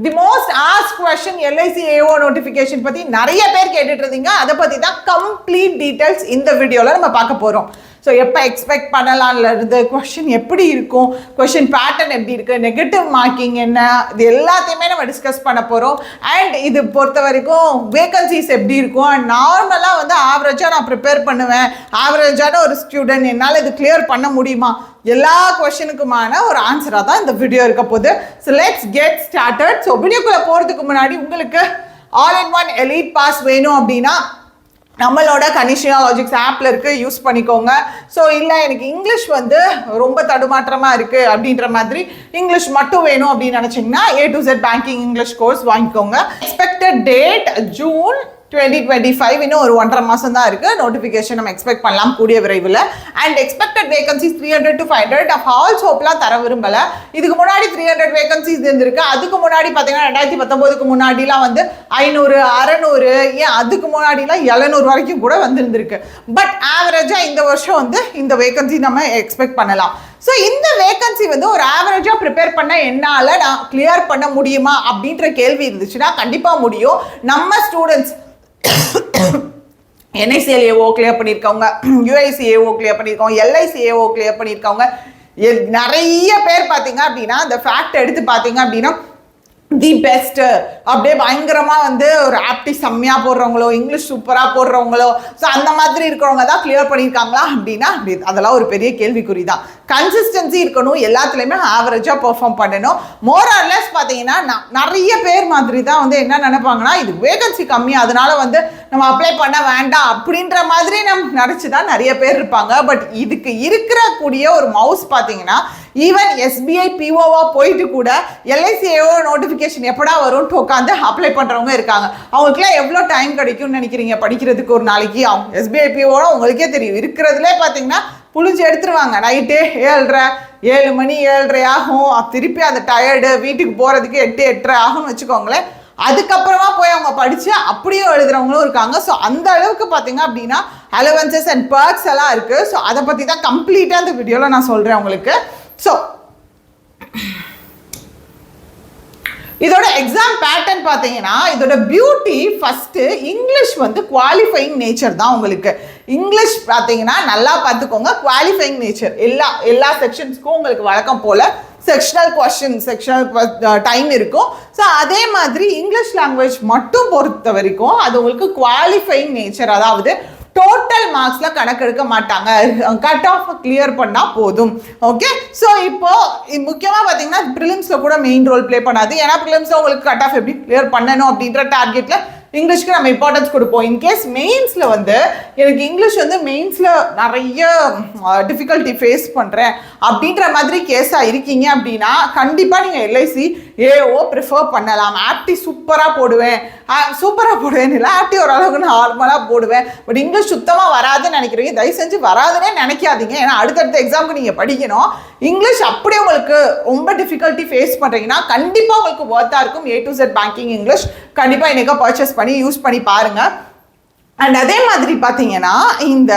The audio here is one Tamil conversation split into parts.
தி most asked question LIC AO notification பற்றி நிறைய பேர் கேட்டுட்டு இருந்தீங்க. அதை பற்றி தான் கம்ப்ளீட் டீட்டெயில்ஸ் இந்த வீடியோவில் நம்ம பார்க்க போகிறோம். ஸோ எப்போ எக்ஸ்பெக்ட் பண்ணலாம்ல இருந்து, கொஷின் எப்படி இருக்கும், கொஷின் பேட்டர்ன் எப்படி இருக்குது, நெகட்டிவ் மார்க்கிங் என்ன, இது எல்லாத்தையுமே நம்ம டிஸ்கஸ் பண்ண போகிறோம். அண்ட் இது பொறுத்த வரைக்கும் வேகன்சிஸ் எப்படி இருக்கும். அண்ட் நார்மலாக வந்து ஆவரேஜாக நான் ப்ரிப்பேர் பண்ணுவேன், ஆவரேஜான ஒரு ஸ்டூடெண்ட் என்னால் இது கிளியர் பண்ண முடியுமா, எல்லா கொஷனுக்குமான ஒரு ஆன்சராக தான் இந்த வீடியோ இருக்க போகுது. So let's get started. So வீடியோக்குள்ளே போகிறதுக்கு முன்னாடி உங்களுக்கு all in one elite pass வேணும் அப்படின்னா நம்மளோட கனிஷியா லாஜிக்ஸ் ஆப்பில் இருக்குது, யூஸ் பண்ணிக்கோங்க. ஸோ இல்லை எனக்கு இங்கிலீஷ் வந்து ரொம்ப தடுமாற்றமாக இருக்குது அப்படின்ற மாதிரி இங்கிலீஷ் மட்டும் வேணும் அப்படின்னு நினச்சிங்கன்னா A to Z banking English course வாங்கிக்கோங்க. எக்ஸ்பெக்டட் டேட் ஜூன் 2025, இன்னும் ஒரு 1.5 மாதம் தான் இருக்குது. நோட்டிஃபிகேஷன் நம்ம எக்ஸ்பெக்ட் பண்ணலாம் கூடிய விரைவில். And expected vacancies 300 to 500. ஹால்ஸ் ஹோப்லாம் தர விரும்பலை. இதுக்கு முன்னாடி 300 வேகன்சிஸ் இருந்திருக்கு. அதுக்கு முன்னாடி பார்த்தீங்கன்னா 2019க்கு முன்னாடிலாம் வந்து 500, 600, ஏன் அதுக்கு முன்னாடிலாம் 700 வரைக்கும் கூட வந்துருந்துருக்கு. பட் ஆவரேஜாக இந்த வருஷம் வந்து இந்த வேகன்சி நம்ம எக்ஸ்பெக்ட் பண்ணலாம். ஸோ இந்த வேகன்சி வந்து ஒரு ஆவரேஜாக ப்ரிப்பேர் பண்ண என்னால் நான் கிளியர் பண்ண முடியுமா அப்படின்ற கேள்வி இருந்துச்சுன்னா கண்டிப்பாக முடியும். நம்ம ஸ்டூடெண்ட்ஸ் NICL ஏஓ கிளியர் பண்ணியிருக்கவங்க, UIC ஏஓ கிளியர் பண்ணியிருக்கவங்க, LIC ஏஓ கிளியர் பண்ணியிருக்கவங்க, நிறைய பேர் பார்த்தீங்க அப்படின்னா அந்த ஃபேக்ட் எடுத்து பார்த்தீங்க அப்படின்னா தி பெஸ்ட் அப்படியே பயங்கரமாக வந்து ஒரு ஆப்டி செம்மையாக போடுறவங்களோ, இங்கிலீஷ் சூப்பராக போடுறவங்களோ, ஸோ அந்த மாதிரி இருக்கிறவங்க தான் கிளியர் பண்ணியிருக்காங்களா அப்படின்னா அப்படி அதெல்லாம் ஒரு பெரிய கேள்விக்குறி தான். கன்சிஸ்டன்சி இருக்கணும், எல்லாத்துலேயுமே ஆவரேஜாக பெர்ஃபார்ம் பண்ணணும். மோர் ஆர் லெஸ் பார்த்தீங்கன்னா நிறைய பேர் மாதிரி தான் வந்து என்ன நினைப்பாங்கன்னா இது வேகன்சி கம்மி அதனால வந்து நம்ம அப்ளை பண்ண வேண்டாம் அப்படின்ற மாதிரி நம்ம நினச்சி தான் நிறைய பேர் இருப்பாங்க. பட் இதுக்கு இருக்கிற கூடிய ஒரு மவுஸ் பார்த்தீங்கன்னா ஈவன் SBI POவா போயிட்டு கூட LIC ஏஓ நோட்டிஃபிகேஷன் எப்படா வரும்னு உட்காந்து அப்ளை பண்ணுறவங்க இருக்காங்க. அவங்களுக்குலாம் எவ்வளோ டைம் கிடைக்கும்னு நினைக்கிறீங்க படிக்கிறதுக்கு ஒரு நாளைக்கு? SBI POனா உங்களுக்கே தெரியும், இருக்கிறதுலே பார்த்தீங்கன்னா புளிஞ்சு எடுத்துருவாங்க. நைட்டு 7 மணி 7:30 ஆகும். திருப்பி அந்த டயர்டு வீட்டுக்கு போகிறதுக்கு 8, 8:30 ஆகும்னு வச்சுக்கோங்களேன். அதுக்கப்புறமா போய் அவங்க படித்து அப்படியே எழுதுறவங்களும் இருக்காங்க. ஸோ அந்த அளவுக்கு பார்த்தீங்க அப்படின்னா அலவன்சஸ் அண்ட் பர்க்ஸ் எல்லாம் இருக்குது. ஸோ அதை பற்றி தான் கம்ப்ளீட்டாக இந்த வீடியோவில் நான் சொல்கிறேன் உங்களுக்கு. ஸோ இதோட எக்ஸாம் பேட்டர்ன் பார்த்தீங்கன்னா இதோட பியூட்டி ஃபஸ்ட்டு இங்கிலீஷ் வந்து குவாலிஃபைங் நேச்சர் தான். உங்களுக்கு இங்கிலீஷ் பார்த்தீங்கன்னா நல்லா பார்த்துக்கோங்க, குவாலிஃபைங் நேச்சர். எல்லா செக்ஷன்ஸ்க்கும் உங்களுக்கு வழக்கம் போல் செக்ஷனல் கொஸ்டின், செக்ஷனல் டைம் இருக்கும். ஸோ அதே மாதிரி இங்கிலீஷ் லாங்குவேஜ் மட்டும் பொறுத்த வரைக்கும் அது உங்களுக்கு குவாலிஃபைங் நேச்சர், அதாவது டோட்டல் மார்க்ஸில் கணக்கெடுக்க மாட்டாங்க, கட் ஆஃப் கிளியர் பண்ணால் போதும். ஓகே, ஸோ இப்போது முக்கியமாக பார்த்தீங்கன்னா ப்ரிலிம்ஸில் கூட மெயின் ரோல் ப்ளே பண்ணாது. ஏன்னா ப்ரிலிம்ஸில் உங்களுக்கு கட் ஆஃப் எப்படி கிளியர் பண்ணணும் அப்படின்ற டார்கெட்டில் இங்கிலீஷ்க்கு நம்ம இம்பார்ட்டன்ஸ் கொடுப்போம். இன்கேஸ் மெயின்ஸில் வந்து எனக்கு இங்கிலீஷ் வந்து மெயின்ஸில் நிறைய டிஃபிகல்ட்டி ஃபேஸ் பண்ணுறேன் அப்படின்ற மாதிரி கேஸாக இருக்கீங்க அப்படின்னா கண்டிப்பாக நீங்கள் LIC ஏஓ ப்ரிஃபர் பண்ணலாம். ஆப்டி சூப்பராக போடுவேன் இல்லை, ஆப்டி ஓரளவுக்கு நார்மலாக போடுவேன், பட் இங்கிலீஷ் சுத்தமாக வராதுன்னு நினைக்கிறீங்க, தயவு செஞ்சு வராதுன்னே நினைக்காதீங்க. ஏன்னா அடுத்தடுத்த எக்ஸாமுக்கு நீங்கள் படிக்கணும். இங்கிலீஷ் அப்படியே உங்களுக்கு ரொம்ப டிஃபிகல்ட்டி ஃபேஸ் பண்ணுறீங்கன்னா கண்டிப்பாக உங்களுக்கு ஒர்த்தாக இருக்கும். A to Z banking English கண்டிப்பாக இன்றைக்கா பர்ச்சேஸ் பண்ணி யூஸ் பண்ணி பாருங்கள். அண்ட் அதே மாதிரி பார்த்தீங்கன்னா இந்த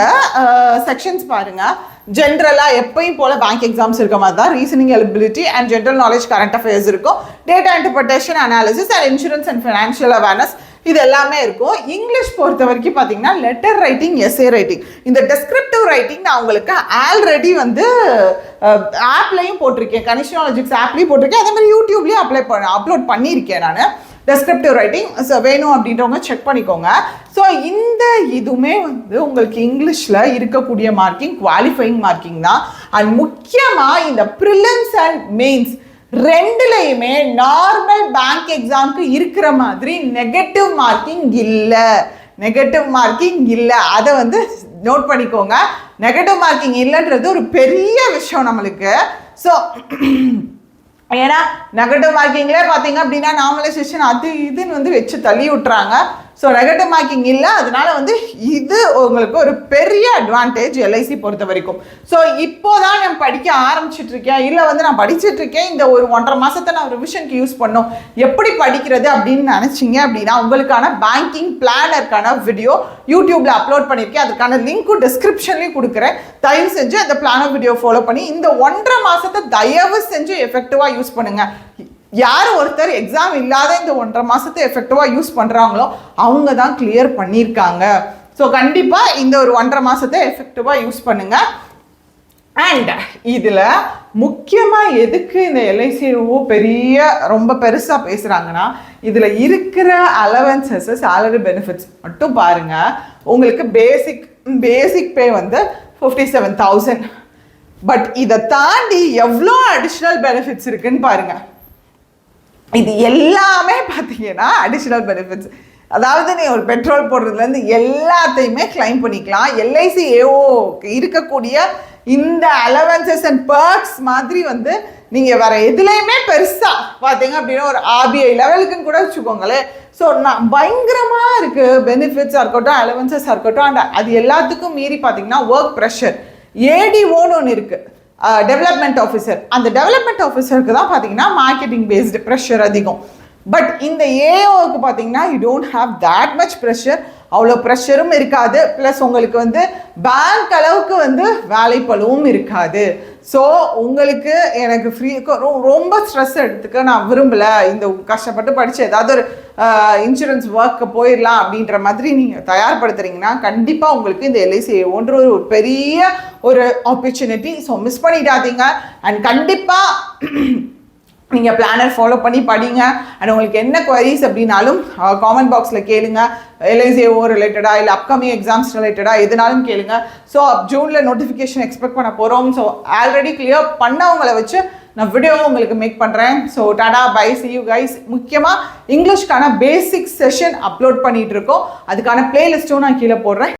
செக்ஷன்ஸ் பாருங்கள், ஜென்ரலாக எப்பயும் போல் பேங்க் எக்ஸாம்ஸ் இருக்க மாதிரி தான் reasoning ability and general knowledge, current affairs இருக்கும், data interpretation, analysis and insurance and financial awareness, இது எல்லாமே இருக்கும். இங்கிலீஷ் பொறுத்த வரைக்கும் பார்த்தீங்கன்னா லெட்டர் ரைட்டிங், எஸ்ஏ ரைட்டிங், இந்த டெஸ்கிரிப்டிவ் ரைட்டிங் நான் உங்களுக்கு ஆல்ரெடி வந்து ஆப்லையும் போட்டிருக்கேன், கனிஷியா லாஜிக்ஸ் ஆப்லேயும் போட்டிருக்கேன், அதே மாதிரி யூடியூப்லேயும் அப்லோட் பண்ணியிருக்கேன் நான். டெஸ்கிரிப்டிவ் ரைட்டிங் வேணும் அப்படின்றவங்க செக் பண்ணிக்கோங்க. ஸோ இந்த இதுவுமே வந்து உங்களுக்கு இங்கிலீஷில் இருக்கக்கூடிய மார்க்கிங் குவாலிஃபைங் மார்க்கிங் தான். அண்ட் முக்கியமாக இந்த ப்ரிலிம்ஸ் அண்ட் மெயின்ஸ் ரெண்டுலையுமே நார்மல் பேங்க் எக்ஸாமுக்கு இருக்கிற மாதிரி நெகட்டிவ் மார்க்கிங் இல்லை. அதை வந்து நோட் பண்ணிக்கோங்க. நெகட்டிவ் மார்க்கிங் இல்லைன்றது ஒரு பெரிய விஷயம் நம்மளுக்கு. ஸோ ஏன்னா நெகட்டிவ் மார்க்கிங்லேயே பார்த்தீங்க அப்படின்னா நார்மலைசேஷன் அது இதுன்னு வந்து வச்சு தள்ளி விட்டுறாங்க. ஸோ நெகட்டிவ் மார்க்கிங் இல்லை, அதனால வந்து இது உங்களுக்கு ஒரு பெரிய அட்வான்டேஜ் LIC பொறுத்த வரைக்கும். ஸோ இப்போதான் நான் படிக்க ஆரம்பிச்சிட்ருக்கேன், இல்லை வந்து நான் படிச்சுட்ருக்கேன், இந்த ஒரு 1.5 மாதத்தை நான் ரிவிஷனுக்கு யூஸ் பண்ணோம், எப்படி படிக்கிறது அப்படின்னு நினச்சிங்க அப்படின்னா உங்களுக்கான பேங்கிங் பிளானருக்கான வீடியோ யூடியூப்பில் அப்லோட் பண்ணியிருக்கேன். அதுக்கான லிங்க்கும் டிஸ்கிரிப்ஷன்லேயும் கொடுக்குறேன். தயவு செஞ்சு அந்த பிளானர் வீடியோ ஃபாலோ பண்ணி இந்த 1.5 மாதத்தை தயவு செஞ்சு எஃபெக்டிவாக யூஸ் பண்ணுங்கள். யார் ஒருத்தர் எக்ஸாம் இல்லாத இந்த 1.5 மாதத்தை எஃபெக்டிவாக யூஸ் பண்ணுறாங்களோ அவங்க தான் கிளியர் பண்ணியிருக்காங்க. ஸோ கண்டிப்பாக இந்த ஒரு 1.5 மாதத்தை எஃபெக்டிவாக யூஸ் பண்ணுங்கள். அண்ட் இதில் முக்கியமாக எதுக்கு இந்த எல்ஐசிஓ ரொம்ப பெருசாக பேசுகிறாங்கன்னா, இதில் இருக்கிற அலவன்சஸ் சேலரி பெனிஃபிட்ஸ் மட்டும் பாருங்கள். உங்களுக்கு பேசிக் பே வந்து 57,000. பட் இதை தாண்டி எவ்வளோ அடிஷ்னல் பெனிஃபிட்ஸ் இருக்குன்னு பாருங்கள். இது எல்லாமே பார்த்தீங்கன்னா அடிஷ்னல் பெனிஃபிட்ஸ். அதாவது நீ ஒரு பெட்ரோல் போடுறதுலேருந்து எல்லாத்தையுமே கிளைம் பண்ணிக்கலாம். எல்ஐசிஏஓ இருக்கக்கூடிய இந்த அலவன்சஸ் அண்ட் பர்க்ஸ் மாதிரி வந்து நீங்கள் வேறு எதுலேயுமே பெருசாக பார்த்தீங்க அப்படின்னா ஒரு ஆர்பிஐ லெவலுக்குன்னு கூட வச்சுக்கோங்களேன். ஸோ நான் பயங்கரமாக இருக்குது பெனிஃபிட்ஸாக இருக்கட்டும், அலவன்சஸாக இருக்கட்டும். அண்ட் அது எல்லாத்துக்கும் மீறி பார்த்தீங்கன்னா ஒர்க் ப்ரெஷர், ஏடிஓன்னு ஒன்று இருக்குது, டெவலப்மெண்ட் ஆஃபீஸர். அந்த டெவலப்மெண்ட் ஆஃபீஸருக்கு தான் பார்த்தீங்கன்னா மார்க்கெட்டிங் பேஸ்டு ப்ரெஷர் அதிகம். பட் இந்த ஏஓவுக்கு பார்த்தீங்கன்னா you don't have that much pressure. அவ்வளோ ப்ரெஷரும் இருக்காது. ப்ளஸ் உங்களுக்கு வந்து பேங்க் அளவுக்கு வந்து வேலைப்பளுவும் இருக்காது. ஸோ உங்களுக்கு எனக்கு ரொம்ப ஸ்ட்ரெஸ் எடுத்துக்க நான் விரும்பலை, இந்த கஷ்டப்பட்டு படித்து ஏதாவது ஒரு இன்சூரன்ஸ் ஒர்க்கு போயிடலாம் அப்படின்ற மாதிரி நீங்கள் தயார்படுத்துறீங்கன்னா கண்டிப்பாக உங்களுக்கு இந்த எல்ஐசி ஒன்று ஒரு பெரிய ஒரு ஆப்பர்ச்சுனிட்டி. ஸோ மிஸ் பண்ணிடாதீங்க. அண்ட் கண்டிப்பாக நீங்கள் பிளானர் ஃபாலோ பண்ணி படிங்க. அண்ட் உங்களுக்கு என்ன குவரிஸ் அப்படின்னாலும் காமெண்ட் பாக்ஸில் கேளுங்க. எல்ஐசிஓ ரிலேட்டடாக இல்லை அப்கமிங் எக்ஸாம்ஸ் ரிலேட்டடாக எதுனாலும் கேளுங்க. ஸோ ஜூனில் நோட்டிஃபிகேஷன் எக்ஸ்பெக்ட் பண்ண போகிறோம். ஸோ ஆல்ரெடி கிளியர் பண்ணவங்களை வச்சு நான் வீடியோ உங்களுக்கு மேக் பண்ணுறேன். So tata bye, see you guys. முக்கியமாக இங்கிலீஷ்க்கான பேசிக் செஷன் அப்லோட் பண்ணிகிட்டு இருக்கோம். அதுக்கான பிளேலிஸ்ட்டும் நான் கீழே போடுறேன்.